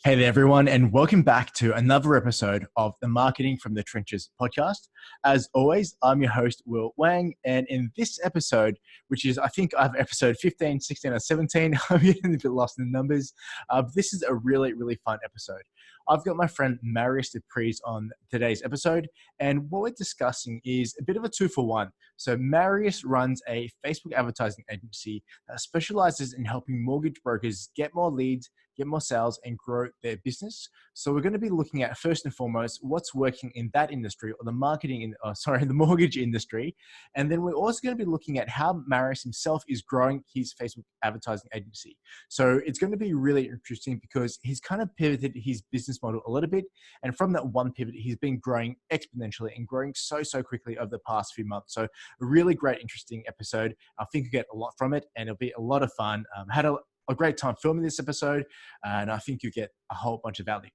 Hey there, everyone, and welcome back to another episode of the Marketing from the Trenches podcast. As always, I'm your host, Will Wang, and in this episode, which is, I think I have episode 15, 16, or 17, I'm getting a bit lost in the numbers. This is a really fun episode. I've got my friend Marius du Preez on today's episode, and what we're discussing is a bit of a 2-for-1. So Marius runs a Facebook advertising agency that specializes in helping mortgage brokers get more leads, get more sales, and grow their business. So we're going to be looking at, first and foremost, what's working in that industry, or the the mortgage industry. And then we're also going to be looking at how Marius himself is growing his Facebook advertising agency. So it's going to be really interesting because he's kind of pivoted his business model a little bit. And from that one pivot, he's been growing exponentially and growing so quickly over the past few months. So a really great, interesting episode. I think you get a lot from it and it'll be a lot of fun. Had a great time filming this episode, and I think you get a whole bunch of value.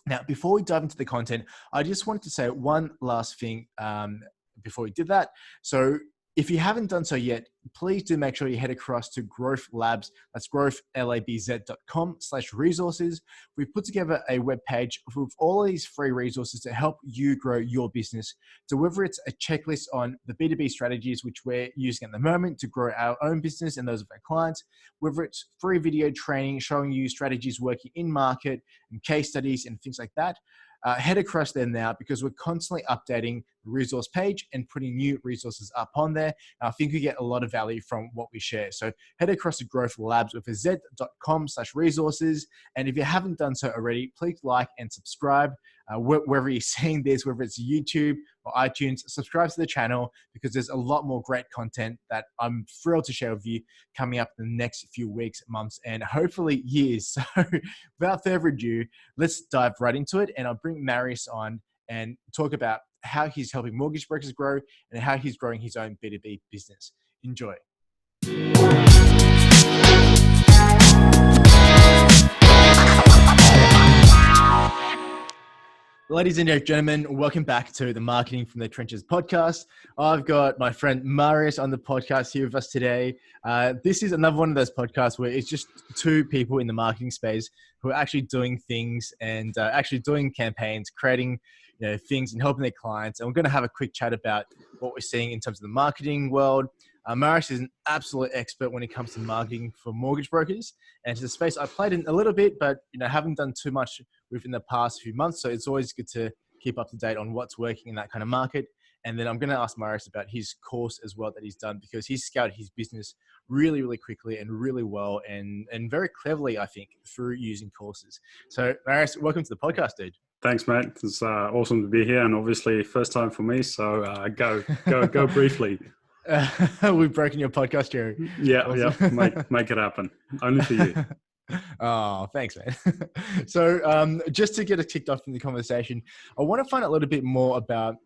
Now, before we dive into the content, I just wanted to say one last thing before we did that. So if you haven't done so yet, please do make sure you head across to Growth Labs. That's growthlabz.com/resources. We've put together a webpage with all of these free resources to help you grow your business. So whether it's a checklist on the B2B strategies, which we're using at the moment to grow our own business and those of our clients, whether it's free video training showing you strategies working in market and case studies and things like that, head across there now because we're constantly updating the resource page and putting new resources up on there. And I think you get a lot of value from what we share. So head across to Growth Labs with a z.com/resources. And if you haven't done so already, please like and subscribe wherever you're seeing this, whether it's YouTube or iTunes. Subscribe to the channel because there's a lot more great content that I'm thrilled to share with you coming up in the next few weeks, months, and hopefully years. So without further ado, let's dive right into it. And I'll bring Marius on and talk about how he's helping mortgage brokers grow and how he's growing his own B2B business. Enjoy. Ladies and gentlemen, welcome back to the Marketing from the Trenches podcast. I've got my friend Marius on the podcast here with us today. This is another one of those podcasts where it's just two people in the marketing space who are actually doing things and actually doing campaigns, creating things and helping their clients. And we're going to have a quick chat about what we're seeing in terms of the marketing world. Marius is an absolute expert when it comes to marketing for mortgage brokers, and it's a space I played in a little bit, but haven't done too much within the past few months. So it's always good to keep up to date on what's working in that kind of market. And then I'm going to ask Marius about his course as well that he's done, because he's scouted his business really quickly and really well and very cleverly, I think, through using courses. So Marius, welcome to the podcast, dude. Thanks, mate. It's awesome to be here, and obviously first time for me. So go briefly. We've broken your podcast, Jerry. Yeah, make it happen. Only for you. Oh, thanks, man. So just to get us kicked off in the conversation, I want to find out a little bit more about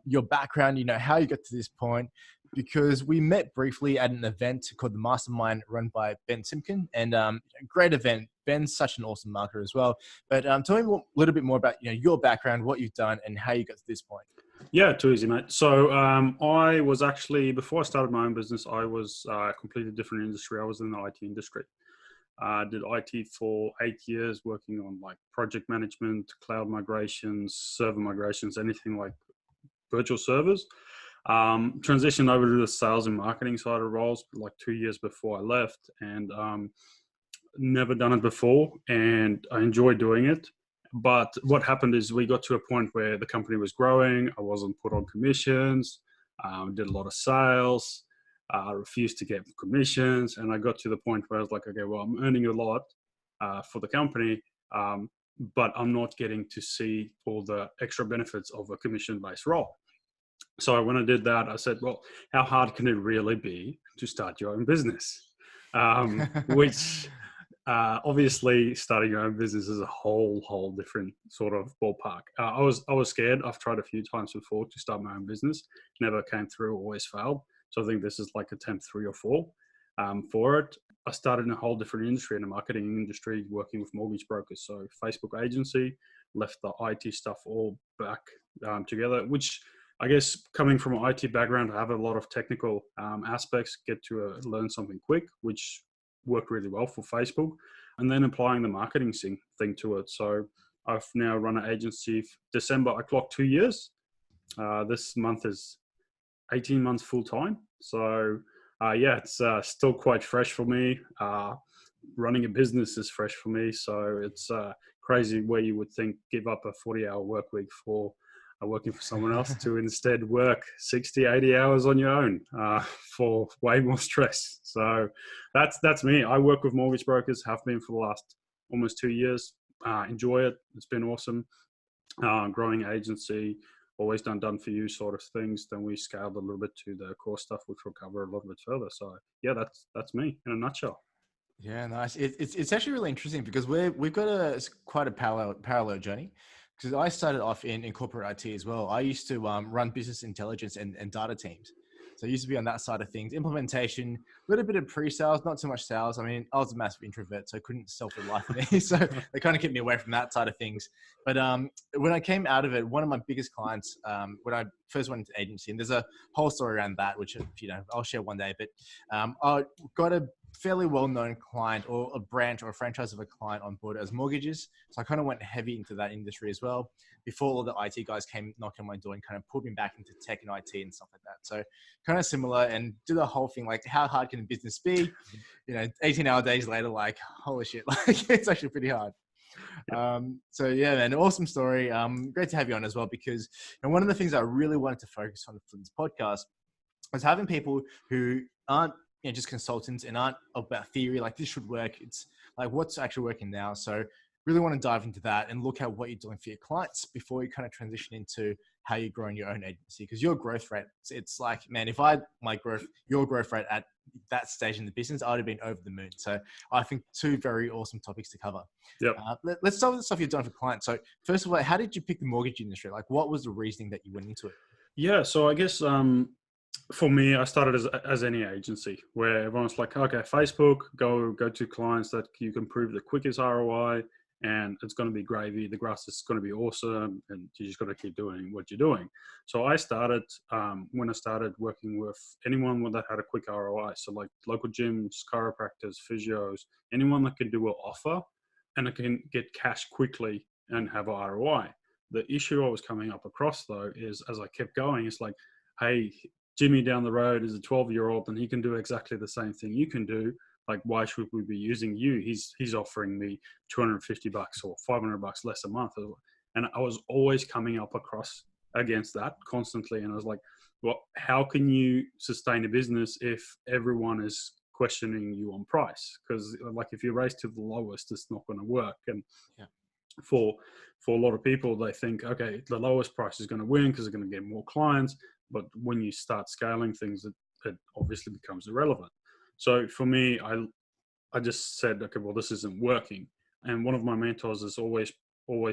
your background, how you got to this point, because we met briefly at an event called the Mastermind run by Ben Simkin, and great event. Ben's such an awesome marketer as well. But tell me a little bit more about your background, what you've done, and how you got to this point. Yeah, too easy, mate. So I was actually, before I started my own business, I was a completely different industry. I was in the IT industry. I did IT for 8 years, working on like project management, cloud migrations, server migrations, anything like virtual servers. Transitioned over to the sales and marketing side of roles like 2 years before I left, and never done it before, and I enjoy doing it. But what happened is we got to a point where the company was growing. I wasn't put on commissions, did a lot of sales, refused to get commissions. And I got to the point where I was like, okay, well, I'm earning a lot for the company, but I'm not getting to see all the extra benefits of a commission-based role. So when I did that, I said, well, how hard can it really be to start your own business? Which... obviously starting your own business is a whole different sort of ballpark. I was scared. I've tried a few times before to start my own business. Never came through, always failed. So I think this is like attempt 3 or 4 for it. I started in a whole different industry, in the marketing industry, working with mortgage brokers. So Facebook agency, left the IT stuff all back together, which I guess coming from an IT background, I have a lot of technical aspects, get to learn something quick, which worked really well for Facebook. and then applying the marketing thing to it. So I've now run an agency. December, I clocked 2 years. This month is 18 months full time. So yeah, it's still quite fresh for me. Running a business is fresh for me. So it's crazy where you would think give up a 40-hour work week for working for someone else to instead work 60, 80 hours on your own for way more stress. So that's me. I work with mortgage brokers, have been for the last almost 2 years. Enjoy it. It's been awesome. Growing agency, always done for you sort of things. Then we scaled a little bit to the core stuff, which we'll cover a little bit further. So yeah, that's me in a nutshell. Yeah, nice. It's actually really interesting because we've got quite a parallel journey. Because I started off in corporate IT as well. I used to run business intelligence and data teams. So I used to be on that side of things, implementation, a little bit of pre-sales, not too much sales. I mean, I was a massive introvert, so I couldn't sell for the life of me. So they kind of kept me away from that side of things. But when I came out of it, one of my biggest clients, when I first went into agency, and there's a whole story around that, which, I'll share one day. But I got a fairly well-known client or a branch or a franchise of a client on board as mortgages. So I kind of went heavy into that industry as well before all the IT guys came knocking on my door and kind of pulled me back into tech and IT and stuff like that. So kind of similar, and do the whole thing, like how hard can a business be? 18-hour days later, like, holy shit, like it's actually pretty hard. So yeah, man, awesome story. Great to have you on as well, because one of the things I really wanted to focus on for this podcast was having people who aren't just consultants and aren't about theory, like this should work. It's like what's actually working now. So really want to dive into that and look at what you're doing for your clients before you kind of transition into how you're growing your own agency. Because your growth rate, it's like, man, if your growth rate at that stage in the business, I would have been over the moon. So I think two very awesome topics to cover. Yep. Let's start with the stuff you've done for clients. So first of all, how did you pick the mortgage industry? Like what was the reasoning that you went into it? Yeah. So I guess, for me, I started as any agency where everyone's like, okay, Facebook, go to clients that you can prove the quickest ROI, and it's going to be gravy. The grass is going to be awesome, and you just got to keep doing what you're doing. So I started when I started working with anyone that had a quick ROI. So like local gyms, chiropractors, physios, anyone that can do an offer and it can get cash quickly and have a ROI. The issue I was coming up across though is as I kept going, it's like, hey, Jimmy down the road is a 12-year-old and he can do exactly the same thing you can do. Like, why should we be using you? He's offering me $250 or $500 less a month. And I was always coming up across against that constantly. And I was like, well, how can you sustain a business if everyone is questioning you on price? Because like if you raise to the lowest, it's not going to work. And yeah. For a lot of people, they think, okay, the lowest price is going to win because they're going to get more clients. But when you start scaling things, it obviously becomes irrelevant. So for me, I just said, okay, well, this isn't working. And one of my mentors has always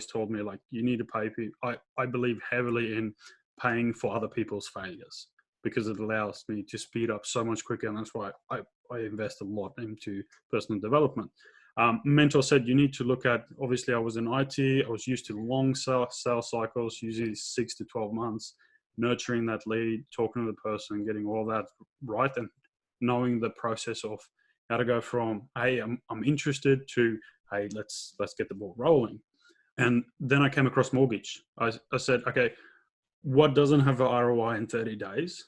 told me, like, you need to pay people. I believe heavily in paying for other people's failures because it allows me to speed up so much quicker. And that's why I invest a lot into personal development. Mentor said you need to look at, obviously I was in IT, I was used to long sales cycles, usually 6 to 12 months, nurturing that lead, talking to the person, getting all that right, and knowing the process of how to go from, hey, I'm interested to, hey, let's get the ball rolling. And then I came across mortgage. I said, okay, what doesn't have a ROI in 30 days?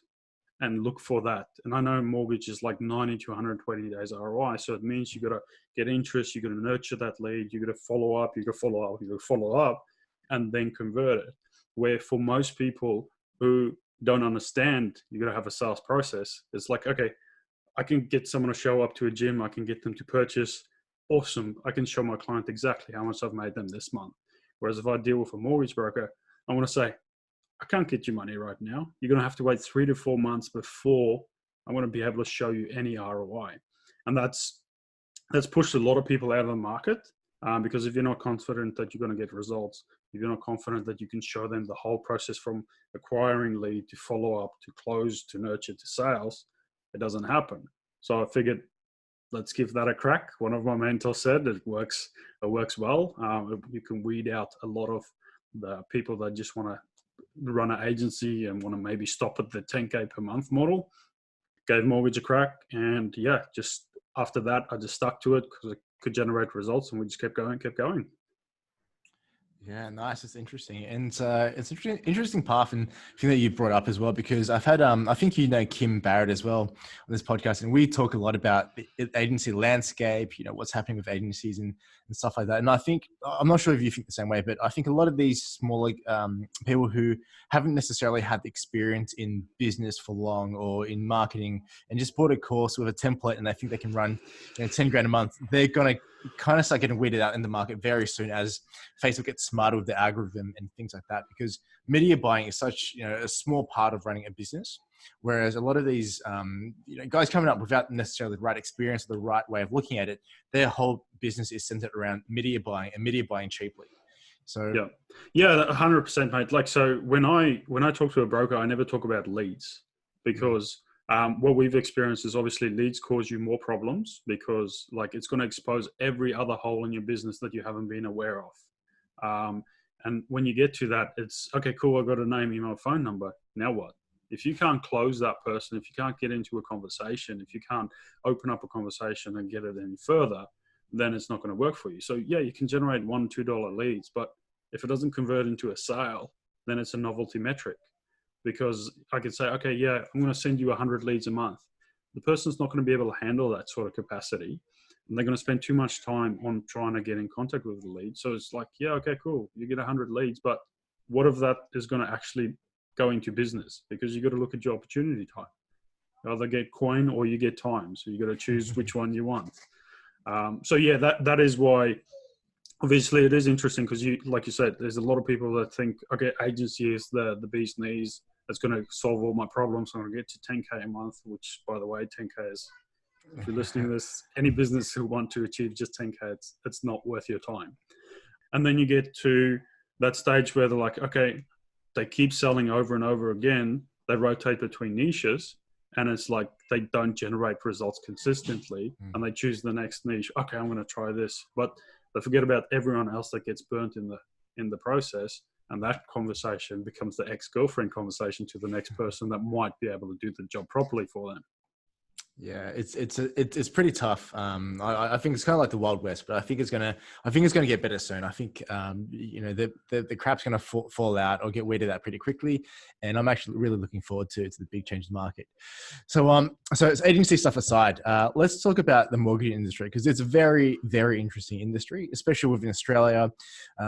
And look for that. And I know mortgage is like 90 to 120 days ROI. So it means you got to get interest, you got to nurture that lead, you got to follow up, you got to follow up, you got to follow up, and then convert it. Where for most people who don't understand, you got to have a sales process. It's like, okay, I can get someone to show up to a gym, I can get them to purchase. Awesome. I can show my client exactly how much I've made them this month. Whereas if I deal with a mortgage broker, I want to say, I can't get you money right now. You're going to have to wait 3 to 4 months before I'm going to be able to show you any ROI. And that's pushed a lot of people out of the market because if you're not confident that you're going to get results, if you're not confident that you can show them the whole process from acquiring lead to follow up to close to nurture to sales, it doesn't happen. So I figured, let's give that a crack. One of my mentors said it works well. You can weed out a lot of the people that just want to run an agency and want to maybe stop at the 10K per month model. Gave mortgage a crack, and yeah, just after that I just stuck to it because could generate results, and we just kept going, kept going. Yeah, nice. It's interesting, and it's an interesting path and thing that you brought up as well. Because I've had, I think you know Kim Barrett as well on this podcast, and we talk a lot about the agency landscape. You know what's happening with agencies and stuff like that. And I think I'm not sure if you think the same way, but I think a lot of these smaller people who haven't necessarily had the experience in business for long or in marketing, and just bought a course with a template, and they think they can run 10 grand a month, they're gonna kind of start getting weeded out in the market very soon as Facebook gets smarter with the algorithm and things like that. Because media buying is such a small part of running a business, whereas a lot of these guys coming up without necessarily the right experience or the right way of looking at it, their whole business is centered around media buying and media buying cheaply. So yeah, 100%, mate. Like, so when I talk to a broker, I never talk about leads, because what we've experienced is obviously leads cause you more problems, because like it's going to expose every other hole in your business that you haven't been aware of. And when you get to that, it's okay, cool. I've got a name, email, phone number. Now what? If you can't close that person, if you can't get into a conversation, if you can't open up a conversation and get it any further, then it's not going to work for you. So yeah, you can generate $1, $2 leads, but if it doesn't convert into a sale, then it's a novelty metric. Because I could say, okay, yeah, I'm going to send you 100 leads a month. The person's not going to be able to handle that sort of capacity, and they're going to spend too much time on trying to get in contact with the lead. So it's like, yeah, okay, cool. You get 100 leads, but what if that is going to actually go into business? Because you got to look at your opportunity type. You either get coin or you get time. So you got to choose which one you want. So yeah, that is why. Obviously, it is interesting because like you said, there's a lot of people that think, okay, agency is the bee's knees. It's going to solve all my problems. I'm going to get to 10K a month, which, by the way, 10K is, if you're listening to this, any business who want to achieve just 10K, it's not worth your time. And then you get to that stage where they're like, okay, they keep selling over and over again. They rotate between niches, and it's like they don't generate results consistently, and they choose the next niche. Okay, I'm going to try this. But they forget about everyone else that gets burnt in the process, and that conversation becomes the ex-girlfriend conversation to the next person that might be able to do the job properly for them. Yeah, it's pretty tough. I think it's kind of like the Wild West, but I think it's gonna get better soon. I think the crap's gonna fall out or get weeded out pretty quickly, and I'm actually really looking forward to the big change in the market. So it's agency stuff aside, let's talk about the mortgage industry, because it's a very, very interesting industry, especially within Australia.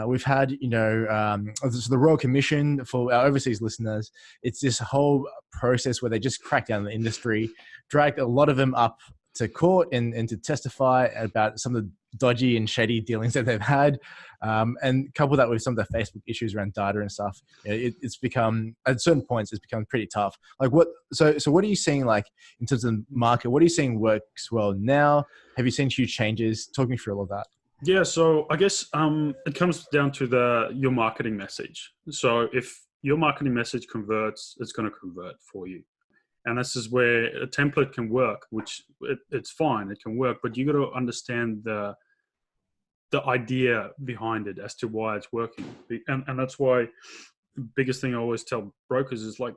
We've had the Royal Commission for our overseas listeners. It's this whole process where they just crack down on the industry, dragged a lot of them up to court and to testify about some of the dodgy and shady dealings that they've had, and couple that with some of the Facebook issues around data and stuff. It's become, at certain points, it's become pretty tough. Like so what are you seeing, like, in terms of the market? What are you seeing works well now? Have you seen huge changes? Talk me through all of that. Yeah, so I guess it comes down to your marketing message. So if your marketing message converts, it's going to convert for you. And this is where a template can work, which it's fine, it can work, but you got to understand the idea behind it as to why it's working. And that's why the biggest thing I always tell brokers is, like,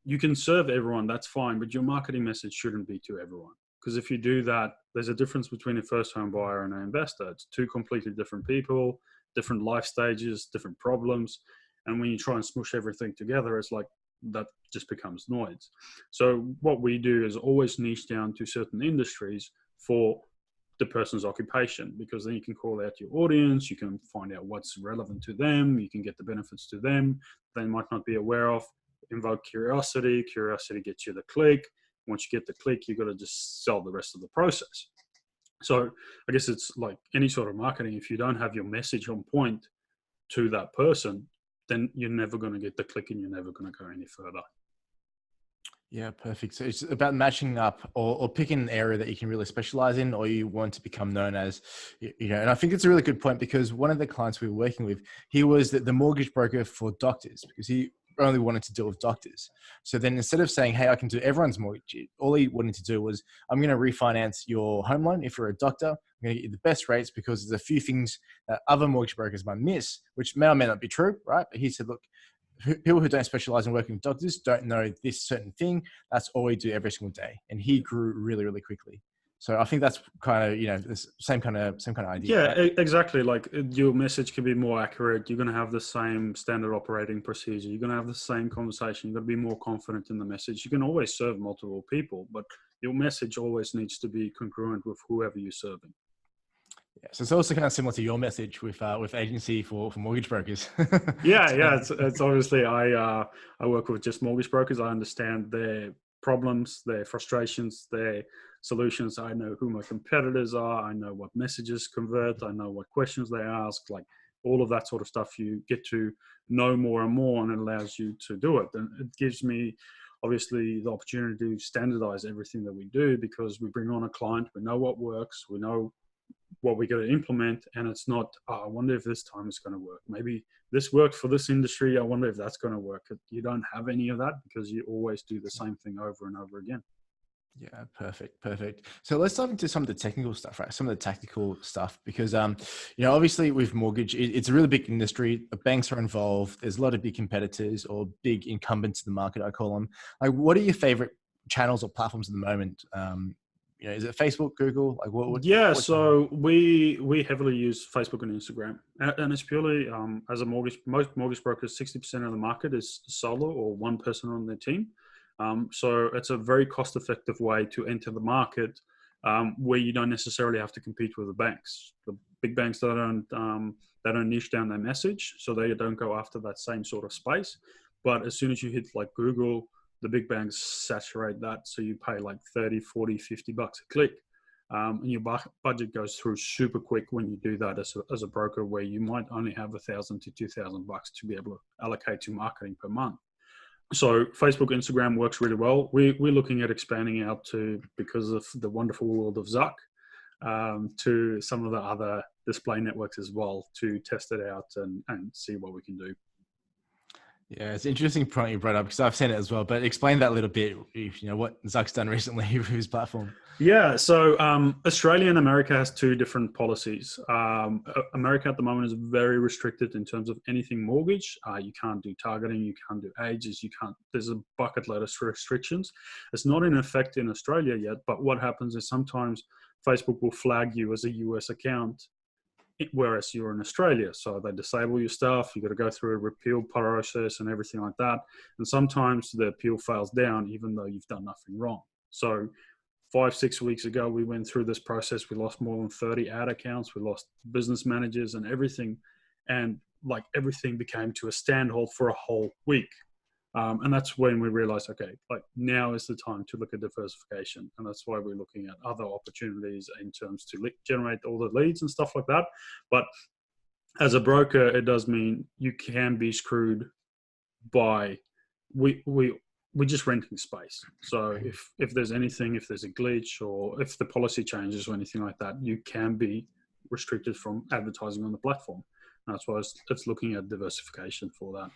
you can serve everyone, that's fine, but your marketing message shouldn't be to everyone. Because if you do that, there's a difference between a first home buyer and an investor. It's two completely different people, different life stages, different problems. And when you try and smush everything together, it's like that just becomes noise. So what we do is always niche down to certain industries for the person's occupation, because then you can call out your audience, you can find out what's relevant to them, you can get the benefits to them they might not be aware of. Invoke curiosity gets you the click. Once you get the click, you've got to just sell the rest of the process. So I guess it's like any sort of marketing. If you don't have your message on point to that person, then you're never going to get the click and you're never going to go any further. Yeah, perfect. So it's about matching up or picking an area that you can really specialize in, or you want to become known as, and I think it's a really good point, because one of the clients we were working with, he was the mortgage broker for doctors, because he only wanted to deal with doctors. So then instead of saying, hey, I can do everyone's mortgage, all he wanted to do was, I'm going to refinance your home loan. If you're a doctor, I'm going to get you the best rates, because there's a few things that other mortgage brokers might miss, which may or may not be true, right? But he said, look, people who don't specialize in working with doctors don't know this certain thing. That's all we do every single day. And he grew really, really quickly. So I think that's kind of, the same kind of idea, Yeah, right? exactly. Like your message can be more accurate. You're going to have the same standard operating procedure. You're going to have the same conversation. You're going to be more confident in the message. You can always serve multiple people, but your message always needs to be congruent with whoever you're serving. Yeah, so it's also kind of similar to your message with agency for mortgage brokers. Yeah, So, yeah. It's obviously I work with just mortgage brokers. I understand their problems, their frustrations, their solutions. I know who my competitors are. I know what messages convert. I know what questions they ask. Like all of that sort of stuff, you get to know more and more, and it allows you to do it. And it gives me obviously the opportunity to standardize everything that we do, because we bring on a client, we know what works, we know what we got to implement, and it's not, oh, I wonder if this time it's going to work. Maybe this worked for this industry. I wonder if that's going to work. You don't have any of that, because you always do the same thing over and over again. yeah, perfect. So let's dive into some of the technical stuff, right? Some of the tactical stuff, because obviously with mortgage, it's a really big industry. The banks are involved. There's a lot of big competitors or big incumbents in the market, I call them. Like, what are your favorite channels or platforms at the moment? Is it Facebook, Google? Like, Yeah, what channel? so we heavily use Facebook and Instagram, and it's purely as a mortgage. Most mortgage brokers, 60% of the market is solo or one person on their team. So it's a very cost-effective way to enter the market, where you don't necessarily have to compete with the banks. The big banks, they don't niche down their message, so they don't go after that same sort of space. But as soon as you hit like Google, the big banks saturate that, so you pay like 30, 40, 50 bucks a click. And your budget goes through super quick when you do that as a broker, where you might only have $1,000 to $2,000 to be able to allocate to marketing per month. So Facebook, Instagram works really well. We're looking at expanding out to, because of the wonderful world of Zuck, to some of the other display networks as well, to test it out and see what we can do. Yeah, it's an interesting point you brought up, because I've seen it as well. But explain that a little bit. What Zuck's done recently with his platform. Yeah, so Australia and America has two different policies. America at the moment is very restricted in terms of anything mortgage. You can't do targeting, you can't do ages, you can't. There's a bucket load of restrictions. It's not in effect in Australia yet, but what happens is sometimes Facebook will flag you as a US account, whereas you're in Australia. So they disable your stuff. You got to go through a repeal process and everything like that. And sometimes the appeal fails down, even though you've done nothing wrong. So 5-6 weeks ago, we went through this process. We lost more than 30 ad accounts. We lost business managers and everything. And like everything became to a standhold for a whole week. And that's when we realized, okay, like now is the time to look at diversification. And that's why we're looking at other opportunities in terms to generate all the leads and stuff like that. But as a broker, it does mean you can be screwed by, we're just renting space. So if there's anything, if there's a glitch or if the policy changes or anything like that, you can be restricted from advertising on the platform. And that's why it's looking at diversification for that.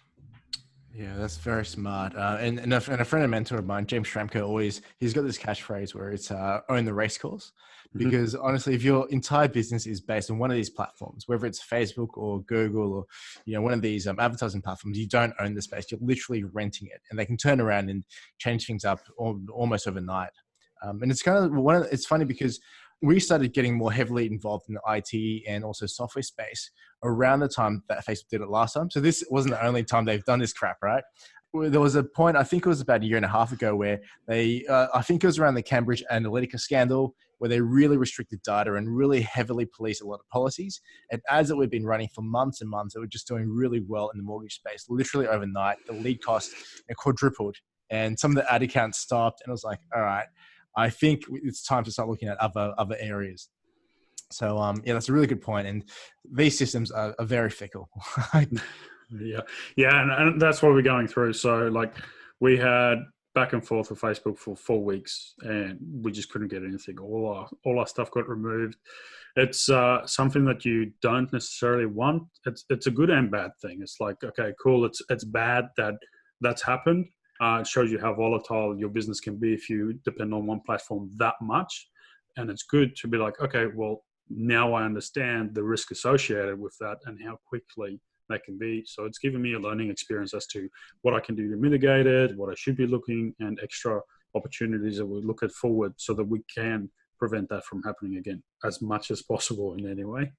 Yeah, that's very smart. And a friend and mentor of mine, James Schramko, he's got this catchphrase where it's own the race course. Because honestly, if your entire business is based on one of these platforms, whether it's Facebook or Google or one of these advertising platforms, you don't own the space. You're literally renting it, and they can turn around and change things up almost overnight. And it's kind of it's funny because we started getting more heavily involved in the IT and also software space around the time that Facebook did it last time. So this wasn't the only time they've done this crap, right? There was a point, I think it was about a year and a half ago, where they, I think it was around the Cambridge Analytica scandal, where they really restricted data and really heavily policed a lot of policies. And ads that we've been running for months and months that were just doing really well in the mortgage space, literally overnight, the lead cost quadrupled. And some of the ad accounts stopped. And I was like, all right, I think it's time to start looking at other areas. So yeah, that's a really good point. And these systems are very fickle. Yeah, and that's what we're going through. So like we had back and forth with Facebook for 4 weeks, and we just couldn't get anything. All our stuff got removed. It's something that you don't necessarily want. It's a good and bad thing. It's like, okay, cool. It's bad that that's happened. It shows you how volatile your business can be if you depend on one platform that much. And it's good to be like, okay, well, now I understand the risk associated with that and how quickly that can be. So it's given me a learning experience as to what I can do to mitigate it, what I should be looking, and extra opportunities that we look at forward so that we can prevent that from happening again as much as possible in any way.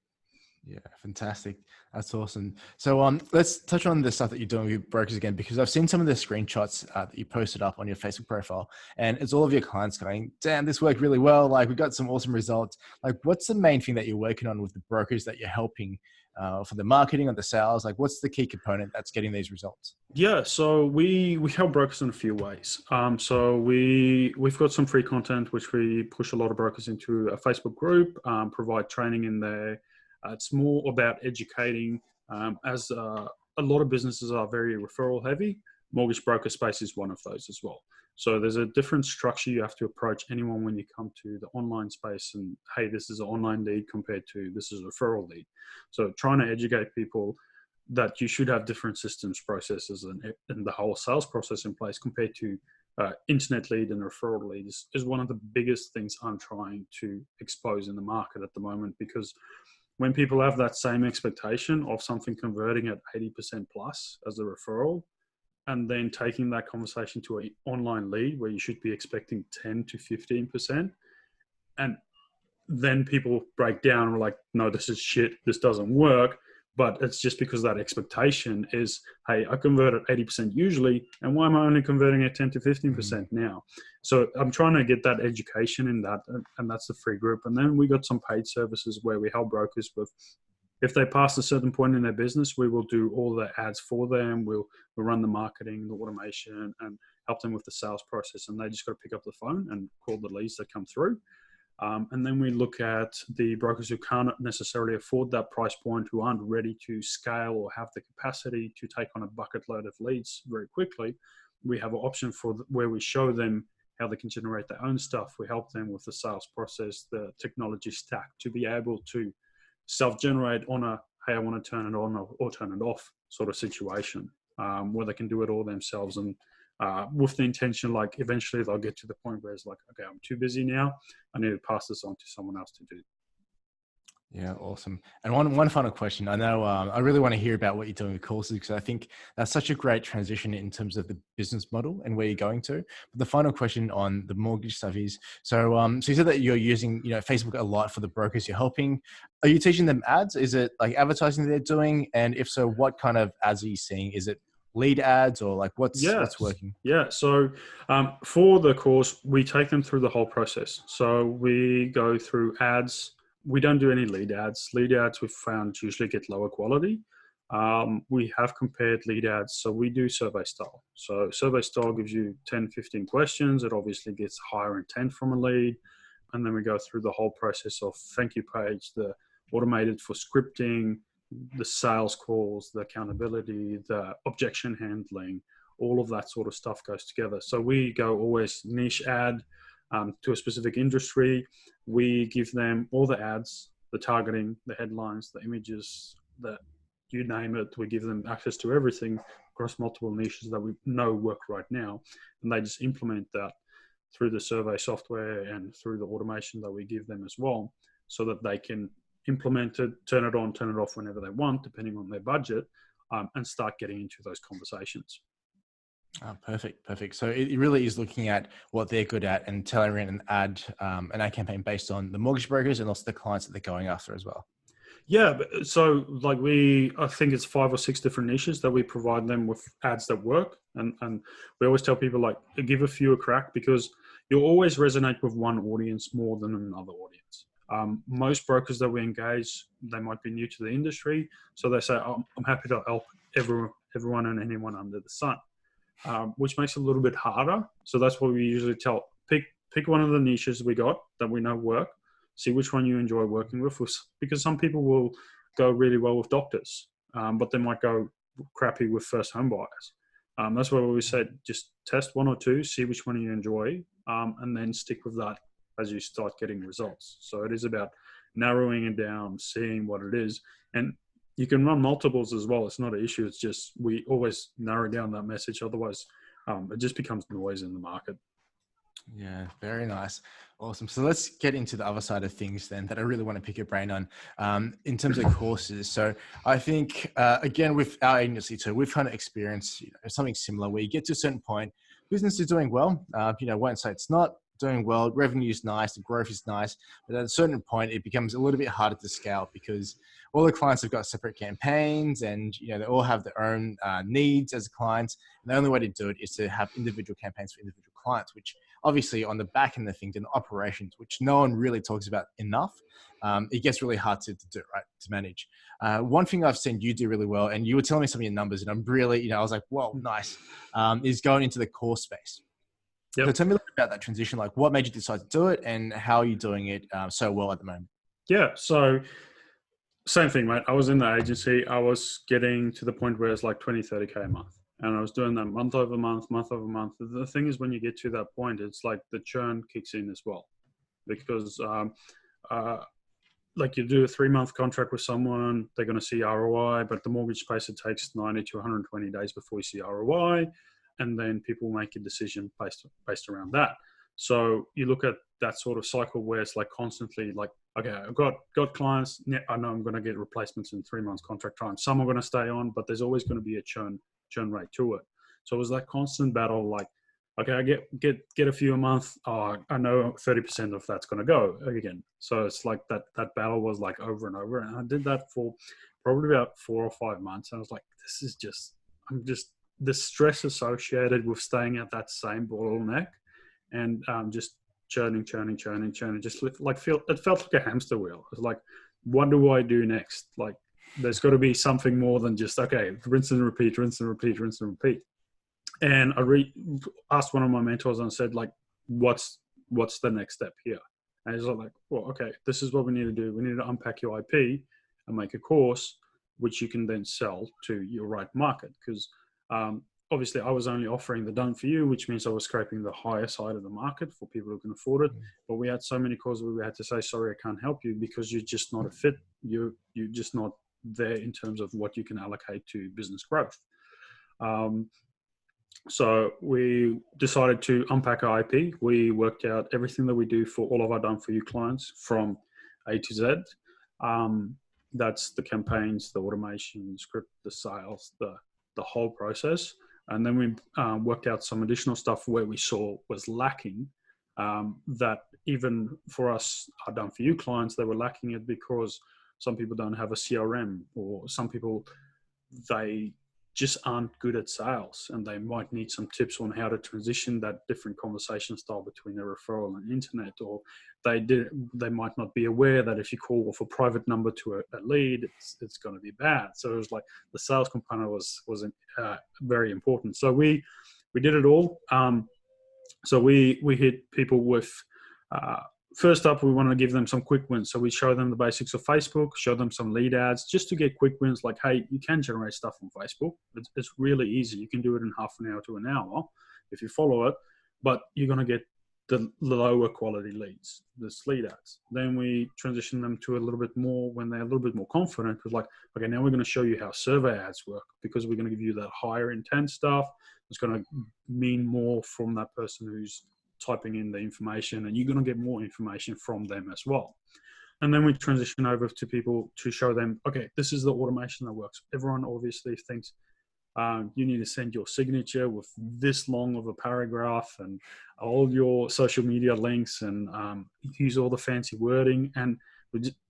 Yeah, fantastic. That's awesome. So let's touch on the stuff that you're doing with brokers again, because I've seen some of the screenshots that you posted up on your Facebook profile, and it's all of your clients going, damn, this worked really well. Like, we got some awesome results. Like, what's the main thing that you're working on with the brokers that you're helping for the marketing or the sales? Like, what's the key component that's getting these results? Yeah, so we help brokers in a few ways. So we've got some free content which we push a lot of brokers into a Facebook group, provide training in there. It's more about educating, as a lot of businesses are very referral heavy. Mortgage broker space is one of those as well. So there's a different structure you have to approach anyone when you come to the online space, and hey, this is an online lead compared to this is a referral lead. So trying to educate people that you should have different systems, processes, and the whole sales process in place compared to internet lead and referral lead is one of the biggest things I'm trying to expose in the market at the moment. Because when people have that same expectation of something converting at 80% plus as a referral, and then taking that conversation to an online lead where you should be expecting 10 to 15%, and then people break down and are like, no, this is shit, this doesn't work. But it's just because that expectation is, hey, I convert at 80% usually, and why am I only converting at 10 to 15% now? So I'm trying to get that education in that, and that's the free group. And then we got some paid services where we help brokers with, if they pass a certain point in their business, we will do all the ads for them. We'll run the marketing, the automation, and help them with the sales process. And they just got to pick up the phone and call the leads that come through. And then we look at the brokers who can't necessarily afford that price point, who aren't ready to scale or have the capacity to take on a bucket load of leads very quickly. We have an option where we show them how they can generate their own stuff. We help them with the sales process, the technology stack, to be able to self-generate on a, hey, I want to turn it on or turn it off sort of situation, where they can do it all themselves. And with the intention, like, eventually they'll get to the point where it's like, okay, I'm too busy now, I need to pass this on to someone else to do. Yeah, awesome. And one final question. I know I really want to hear about what you're doing with courses, because I think that's such a great transition in terms of the business model and where you're going to. But the final question on the mortgage stuff is, so you said that you're using, Facebook a lot for the brokers you're helping. Are you teaching them ads? Is it like advertising they're doing? And if so, what kind of ads are you seeing? Is it lead ads, or like what's working? Yeah. So for the course, we take them through the whole process. So we go through ads. We don't do any lead ads. Lead ads we've found usually get lower quality. We have compared lead ads. So we do survey style. So survey style gives you 10, 15 questions. It obviously gets higher intent from a lead. And then we go through the whole process of thank you page, the automated for scripting, the sales calls, the accountability, the objection handling, all of that sort of stuff goes together. So we go always niche ad to a specific industry. We give them all the ads, the targeting, the headlines, the images, you name it. We give them access to everything across multiple niches that we know work right now. And they just implement that through the survey software and through the automation that we give them as well, so that they can implement it, turn it on, turn it off whenever they want, depending on their budget, and start getting into those conversations. Oh, perfect. So it really is looking at what they're good at and tailoring an ad campaign based on the mortgage brokers and also the clients that they're going after as well. Yeah, so like I think it's 5 or 6 different niches that we provide them with ads that work. And we always tell people, like, give a few a crack, because you'll always resonate with one audience more than another audience. Most brokers that we engage, they might be new to the industry. So they say, I'm happy to help everyone and anyone under the sun, which makes it a little bit harder. So that's what we usually tell, pick one of the niches we got that we know work, see which one you enjoy working with, because some people will go really well with doctors, but they might go crappy with first home buyers. That's why we said, just test 1 or 2, see which one you enjoy, and then stick with that as you start getting results. So it is about narrowing it down, seeing what it is. And you can run multiples as well. It's not an issue. It's just we always narrow down that message. Otherwise, it just becomes noise in the market. Yeah, very nice. Awesome. So let's get into the other side of things then that I really want to pick your brain on in terms of courses. So I think, again, with our agency too, we've kind of experienced something similar where you get to a certain point, business is doing well. Won't say it's not, doing well, revenue is nice, the growth is nice, but at a certain point, it becomes a little bit harder to scale because all the clients have got separate campaigns, and they all have their own needs as clients. And the only way to do it is to have individual campaigns for individual clients, which obviously on the back end of things and operations, which no one really talks about enough, it gets really hard to do, right, to manage. One thing I've seen you do really well, and you were telling me some of your numbers, and I'm really, I was like, whoa, nice, is going into the course space. Yep. So tell me a little bit about that transition, like what made you decide to do it and how are you doing it so well at the moment? Yeah. So same thing, mate. I was in the agency. I was getting to the point where it's like 20, 30K a month. And I was doing that month over month, month over month. The thing is, when you get to that point, it's like the churn kicks in as well. Because like you do a 3-month contract with someone, they're going to see ROI, but the mortgage space, it takes 90 to 120 days before you see ROI. And then people make a decision based around that. So you look at that sort of cycle where it's like constantly like, okay, I've got clients. I know I'm going to get replacements in 3 months contract time. Some are going to stay on, but there's always going to be a churn rate to it. So it was that constant battle. Like, okay, I get a few a month. I know 30% of that's going to go again. So it's like that battle was like over and over. And I did that for probably about 4 or 5 months. And I was like, the stress associated with staying at that same bottleneck and just churning, just it felt like a hamster wheel. It was like, what do I do next? Like, there's got to be something more than just, okay, rinse and repeat. And I asked one of my mentors and said, like, what's the next step here? And he's like, well, okay, this is what we need to do. We need to unpack your IP and make a course which you can then sell to your right market. Because obviously I was only offering the done for you, which means I was scraping the higher side of the market for people who can afford it. But we had so many calls where we had to say, sorry, I can't help you because you're just not a fit. You're just not there in terms of what you can allocate to business growth. So we decided to unpack our IP. We worked out everything that we do for all of our done for you clients from A to Z. That's the campaigns, the automation, script, the sales, the whole process. And then we worked out some additional stuff where we saw was lacking, that even for us, our done for you clients, they were lacking it because some people don't have a CRM, or some people, they just aren't good at sales, and they might need some tips on how to transition that different conversation style between a referral and internet, or they might not be aware that if you call off a private number to a lead, it's going to be bad. So it was like the sales component was very important. So we did it all. So we hit people with first up, we want to give them some quick wins. So we show them the basics of Facebook, show them some lead ads just to get quick wins. Like, hey, you can generate stuff on Facebook. It's really easy. You can do it in half an hour to an hour if you follow it, but you're going to get the lower quality leads, the lead ads. Then we transition them to a little bit more when they're a little bit more confident. Because like, okay, now we're going to show you how survey ads work, because we're going to give you that higher intent stuff. It's going to mean more from that person who's typing in the information, and you're going to get more information from them as well. And then we transition over to people to show them, okay, this is the automation that works. Everyone obviously thinks you need to send your signature with this long of a paragraph and all your social media links and use all the fancy wording, and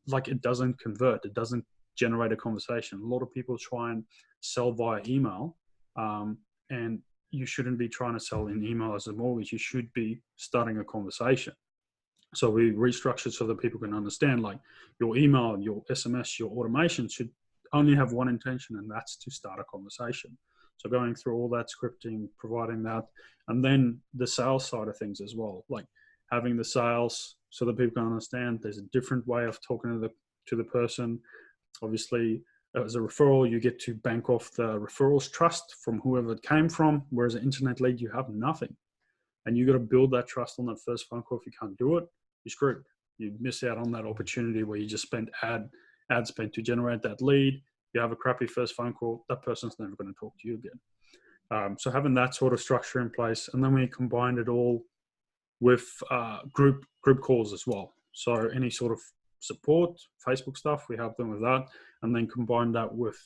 like, it doesn't convert. It doesn't generate a conversation. A lot of people try and sell via email, and you shouldn't be trying to sell in email as a mortgage. You should be starting a conversation. So we restructured so that people can understand, like, your email, your SMS, your automation should only have one intention, and that's to start a conversation. So going through all that scripting, providing that, and then the sales side of things as well, like having the sales so that people can understand there's a different way of talking to the person. Obviously, as a referral, you get to bank off the referral's trust from whoever it came from, whereas an internet lead, you have nothing. And you got to build that trust on that first phone call. If you can't do it, you're screwed. You miss out on that opportunity where you just spent ad spend to generate that lead. You have a crappy first phone call, that person's never going to talk to you again. So having that sort of structure in place, and then we combined it all with group calls as well. So any sort of support, Facebook stuff, we help them with that, and then combine that with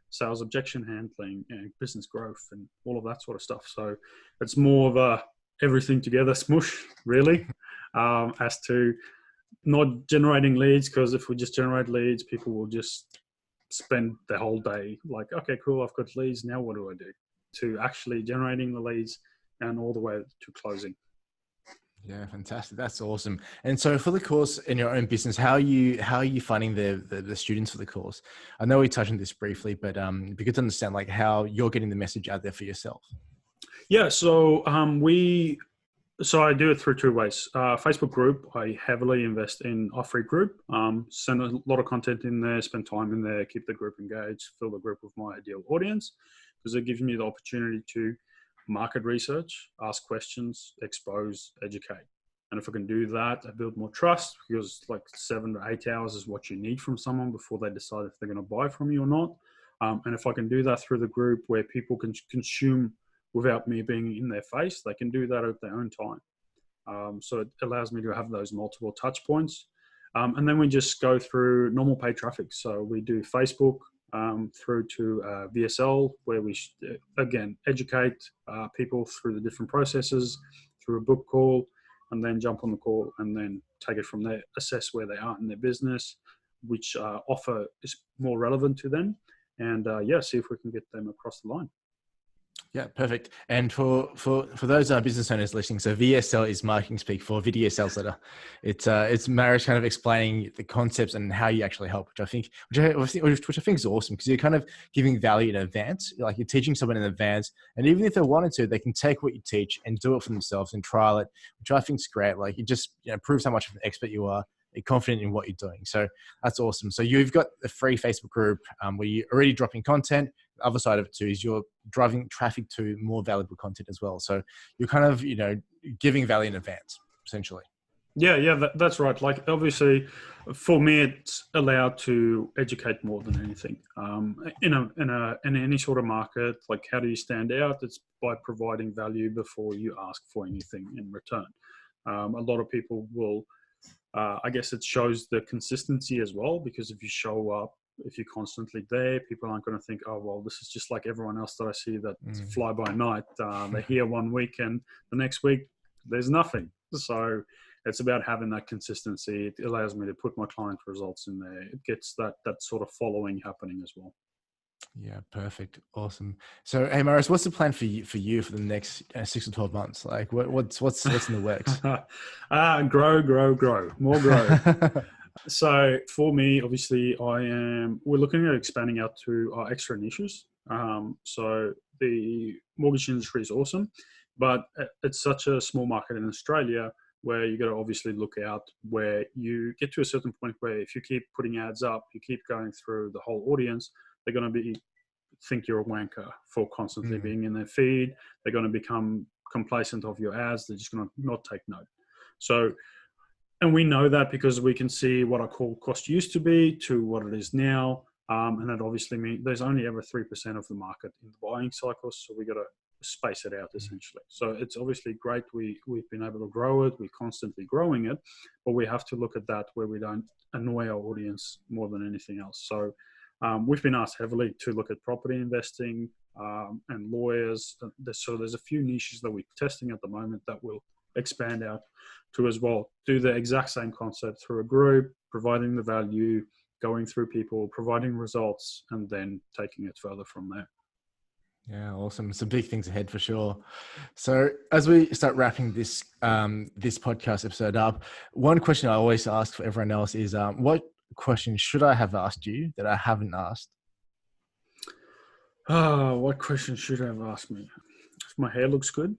sales objection handling and business growth and all of that sort of stuff. So it's more of a everything together, smush, really, as to not generating leads, because if we just generate leads, people will just spend the whole day like, okay, cool, I've got leads. Now what do I do? To actually generating the leads and all the way to closing. Yeah, fantastic. That's awesome. And so for the course in your own business, how are you finding the students for the course? I know we touched on this briefly, but it'd be good to understand like how you're getting the message out there for yourself. Yeah, so I do it through two ways. Facebook group, I heavily invest in a free group, send a lot of content in there, spend time in there, keep the group engaged, fill the group with my ideal audience, because it gives me the opportunity to market research, ask questions, expose, educate. And if I can do that, I build more trust, because like 7 to 8 hours is what you need from someone before they decide if they're going to buy from you or not. And if I can do that through the group where people can consume without me being in their face, they can do that at their own time. So it allows me to have those multiple touch points. And then we just go through normal paid traffic. So we do Facebook through to VSL, where we, again, educate people through the different processes, through a book call, and then jump on the call and then take it from there, assess where they are in their business, which offer is more relevant to them, and see if we can get them across the line. Yeah, perfect. And for those business owners listening, so VSL is marketing speak for video sales letter. It's Marius kind of explaining the concepts and how you actually help, which I think is awesome, because you're kind of giving value in advance. Like you're teaching someone in advance, and even if they wanted to, they can take what you teach and do it for themselves and trial it, which I think is great. Like it just proves how much of an expert you are. You're confident in what you're doing. So that's awesome. So you've got a free Facebook group where you're already dropping content. The other side of it too is you're driving traffic to more valuable content as well. So you're kind of, giving value in advance, essentially. Yeah, that's right. Like obviously, for me, it's allowed to educate more than anything. In any sort of market, like how do you stand out? It's by providing value before you ask for anything in return. A lot of people will. I guess it shows the consistency as well, because if you show up, if you're constantly there, people aren't going to think, oh, well, this is just like everyone else that I see that fly by night. They're here one week and the next week there's nothing. So it's about having that consistency. It allows me to put my client results in there. It gets that sort of following happening as well. Yeah, perfect. Awesome. So, hey, Marius, what's the plan for you for the next 6 to 12 months? Like what's in the works? Grow, more grow. So for me, obviously we're looking at expanding out to extra niches. So the mortgage industry is awesome, but it's such a small market in Australia where you got to obviously look out where you get to a certain point where if you keep putting ads up, you keep going through the whole audience, they're going to think you're a wanker for constantly being in their feed. They're going to become complacent of your ads. They're just going to not take note. So, and we know that because we can see what our call cost used to be to what it is now. And that obviously means there's only ever 3% of the market in the buying cycle. So we got to space it out essentially. So it's obviously great. We've been able to grow it. We're constantly growing it, but we have to look at that where we don't annoy our audience more than anything else. So we've been asked heavily to look at property investing and lawyers. So there's a few niches that we're testing at the moment that will expand out to as well. Do the exact same concept through a group, providing the value, going through people, providing results, and then taking it further from there. Yeah, awesome. Some big things ahead for sure. So as we start wrapping this this podcast episode up, one question I always ask for everyone else is, what question should I have asked you that I haven't asked? What question should I have asked me? If my hair looks good.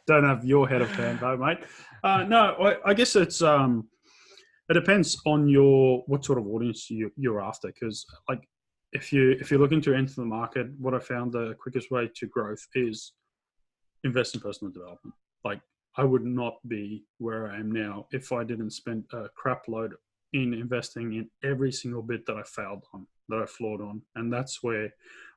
Don't have your head of hair though, mate. No, I guess it's it depends on what sort of audience you're after. Because like if you're looking to enter the market, what I found the quickest way to growth is invest in personal development. Like I would not be where I am now if I didn't spend a crap load in investing in every single bit that I failed on, that I flawed on. And that's where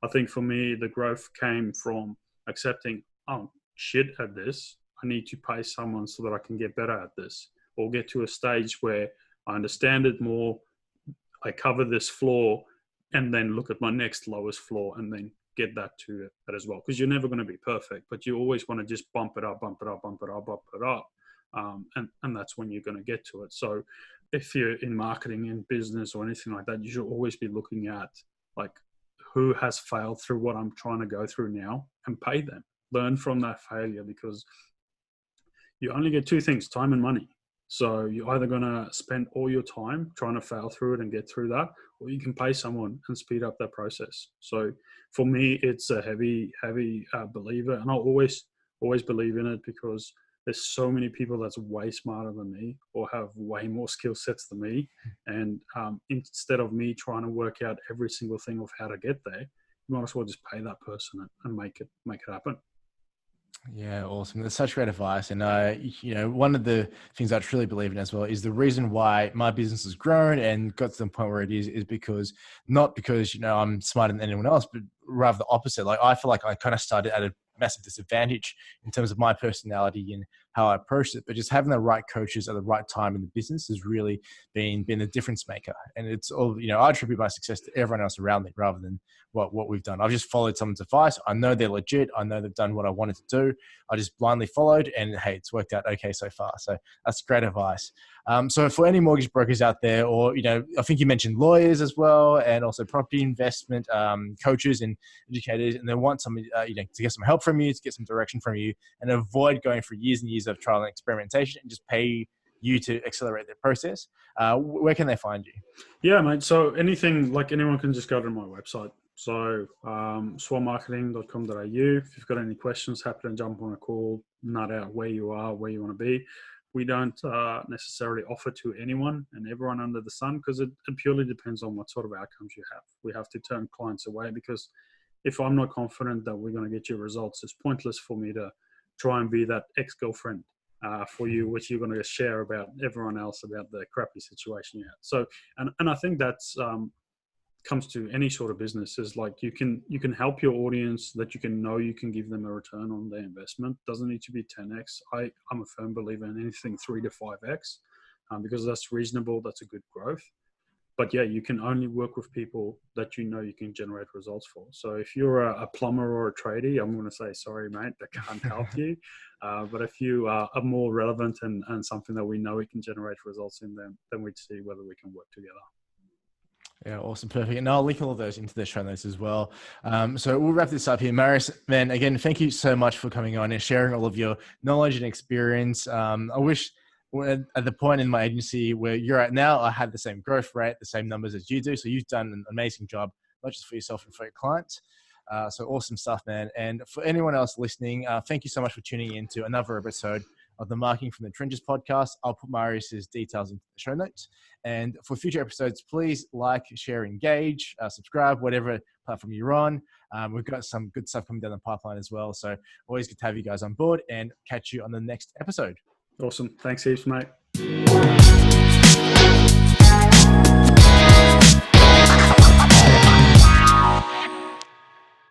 I think for me, the growth came from accepting, oh, shit at this. I need to pay someone so that I can get better at this, or get to a stage where I understand it more. I cover this flaw and then look at my next lowest flaw and then get that to it as well, because you're never going to be perfect, but you always want to just bump it up, bump it up, bump it up, bump it up. And that's when you're going to get to it. So if you're in marketing, in business or anything like that, you should always be looking at like who has failed through what I'm trying to go through now, and pay them. Learn from that failure, because you only get two things, time and money. So you're either going to spend all your time trying to fail through it and get through that, or you can pay someone and speed up that process. So for me, it's a heavy believer, and I'll always believe in it, because there's so many people that's way smarter than me or have way more skill sets than me. And instead of me trying to work out every single thing of how to get there, you might as well just pay that person and make it happen. Yeah, awesome. That's such great advice. And, one of the things I truly believe in as well is the reason why my business has grown and got to the point where it is because not because, I'm smarter than anyone else, but rather the opposite. Like, I feel like I kind of started at a massive disadvantage in terms of my personality and how I approached it, but just having the right coaches at the right time in the business has really been a difference maker. And it's all, I attribute my success to everyone else around me rather than what we've done. I've just followed someone's advice. I know they're legit. I know they've done what I wanted to do. I just blindly followed, and hey, it's worked out okay so far. So that's great advice. So for any mortgage brokers out there, or, I think you mentioned lawyers as well, and also property investment coaches and educators, and they want somebody, to get some help from you, to get some direction from you, and avoid going for years and years of trial and experimentation, and just pay you to accelerate their process. Where can they find you? Yeah, mate. So anything, like anyone can just go to my website. So swellmarketing.com.au. If you've got any questions, happy to jump on a call, nut out where you are, where you want to be. We don't necessarily offer to anyone and everyone under the sun, because it purely depends on what sort of outcomes you have. We have to turn clients away, because if I'm not confident that we're going to get you results, it's pointless for me to try and be that ex-girlfriend for you, which you're going to share about everyone else about the crappy situation you had. So, and I think that's comes to any sort of business, is like you can help your audience that you can give them a return on their investment. Doesn't need to be 10x. I'm a firm believer in anything 3 to 5x, because that's reasonable. That's a good growth. But yeah, you can only work with people that you can generate results for. So if you're a plumber or a tradie, I'm going to say, sorry, mate, I can't help you. But if you are more relevant and something that we know we can generate results in, then we'd see whether we can work together. Yeah, awesome. Perfect. And I'll link all of those into the show notes as well. So we'll wrap this up here. Marius, man, again, thank you so much for coming on and sharing all of your knowledge and experience. I wish at the point in my agency where you're at now, I had the same growth rate, the same numbers as you do. So you've done an amazing job, not just for yourself and for your clients. So awesome stuff, man. And for anyone else listening, thank you so much for tuning in to another episode of the Marketing from the Trenches podcast. I'll put Marius's details into the show notes. And for future episodes, please like, share, engage, subscribe, whatever platform you're on. We've got some good stuff coming down the pipeline as well. So always good to have you guys on board, and catch you on the next episode. Awesome. Thanks heaps, mate.